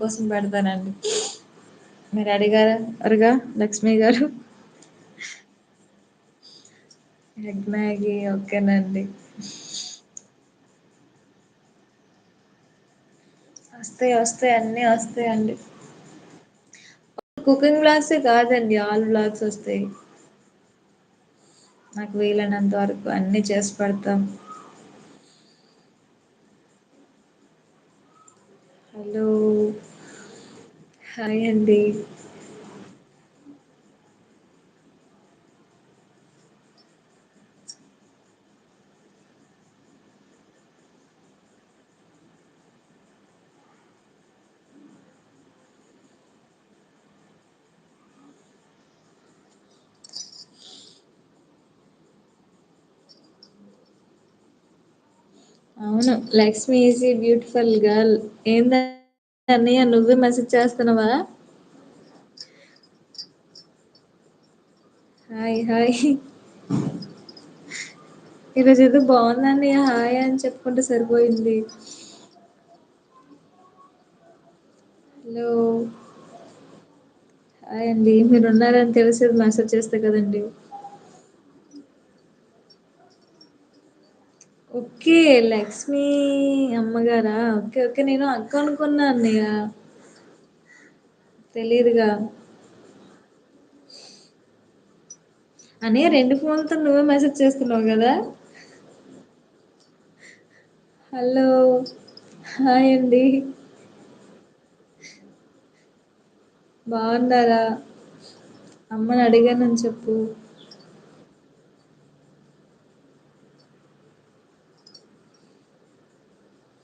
కోసం పెడతానండి. మీరు అడిగారుగా లక్ష్మి గారు. ఎగ్ మ్యాగీ ఓకేనండి. వస్తాయి అన్నీ వస్తాయండి. కుకింగ్ బ్లాగ్సే కాదండి, ఆల్ బ్లాగ్స్ వస్తాయి. నాకు వీలైనంత వరకు అన్నీ చేసి పెడతాం. హలో, హాయ్ అండి. అవును, Lakshmi is a beautiful girl. ఏంద అన్నయ్య నువ్వే మెసేజ్ చేస్తున్నావా? Hi hi. ఈరోజు ఏదో బాగుందండి, హాయ్ అని చెప్పుకుంటే సరిపోయింది. హలో, హాయ్ అండి. మీరు ఉన్నారని తెలిసేది మెసేజ్ చేస్తే కదండి. ఓకే, లక్ష్మీ అమ్మగారా? ఓకే ఓకే, నేను అక్క అనుకున్నా అన్నయ్య. తెలీదుగా అన్నయ్య. రెండు ఫోన్లతో నువ్వే మెసేజ్ చేస్తున్నావు కదా. హలో, హాయ్ అండి. బాగున్నారా? అమ్మని అడిగానని చెప్పు.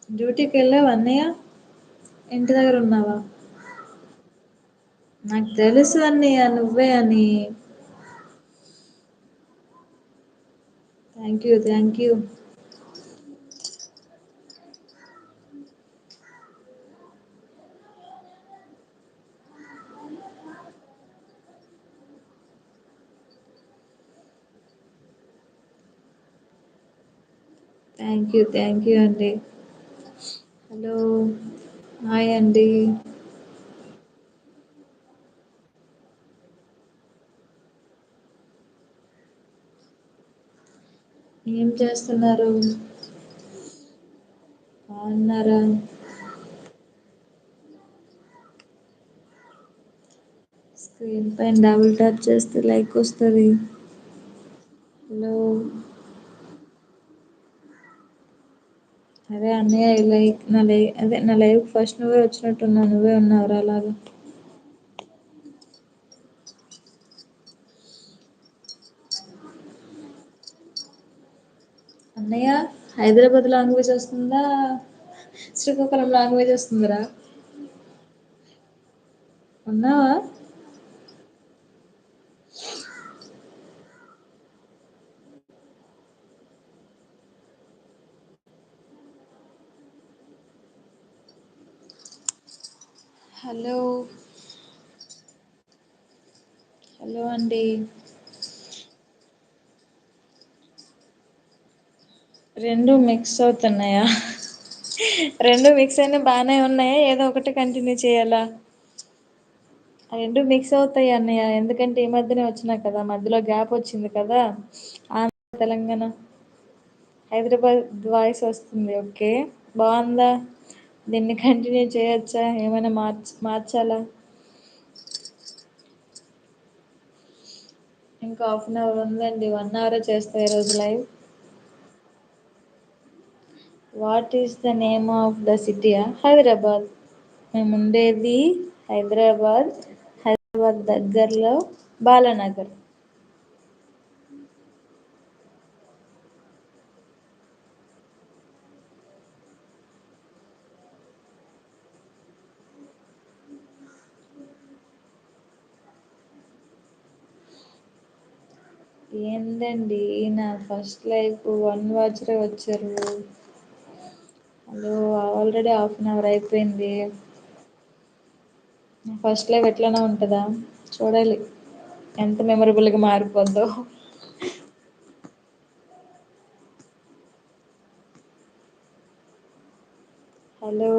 డ్యూటీకి వెళ్ళావా అన్నయ్య? ఇంటి దగ్గర ఉన్నావా? నాకు తెలుసు అన్నయ్య నువ్వే అని. Thank you thank you. Thank you అండి. హలో, హాయ్ అండి. ఏం చేస్తున్నారు? బాగున్నారా? స్క్రీన్ పైన డబుల్ ట్యాప్ చేస్తే లైక్ వస్తుంది. హలో, అదే అన్నయ్య లైక్ నా లైవ్ ఫస్ట్ నువ్వే వచ్చినట్టున్నావు. నువ్వే ఉన్నావురా అలాగా. అన్నయ్య, హైదరాబాద్ లాంగ్వేజ్ వస్తుందా, శ్రీకాకుళం లాంగ్వేజ్ వస్తుందిరా? ఉన్నావా? హలో, హలో అండి. రెండు మిక్స్ అవుతున్నాయా? రెండు మిక్స్ అయినా బానే ఉన్నాయా? ఏదో ఒకటి కంటిన్యూ చేయాలా? రెండు మిక్స్ అవుతాయి అన్నయ్య, ఎందుకంటే ఈ మధ్యనే వచ్చినా కదా, మధ్యలో గ్యాప్ వచ్చింది కదా. ఆంధ్ర తెలంగాణ హైదరాబాద్ వాయిస్ వస్తుంది. ఓకే, బాగుందా? దీన్ని కంటిన్యూ చేయొచ్చా? ఏమైనా మార్చాలా? ఇంకా హాఫ్ అన్ అవర్ ఉందండి. 1 అవరే చేస్తా ఈరోజు live. What is the name of the సిటీయా? హైదరాబాద్. మేము ఉండేది హైదరాబాద్. హైదరాబాద్ దగ్గరలో బాలానగర్. ఏందండి నా ఫస్ట్ లైఫ్ 1 వాచరే వచ్చారు. Hello, already half an hour అయిపోయింది. ఫస్ట్ లైవ్ ఎట్లనో ఉంటుందా? చూడాలి ఎంత మెమరబుల్గా మారిపోద్దో. హలో,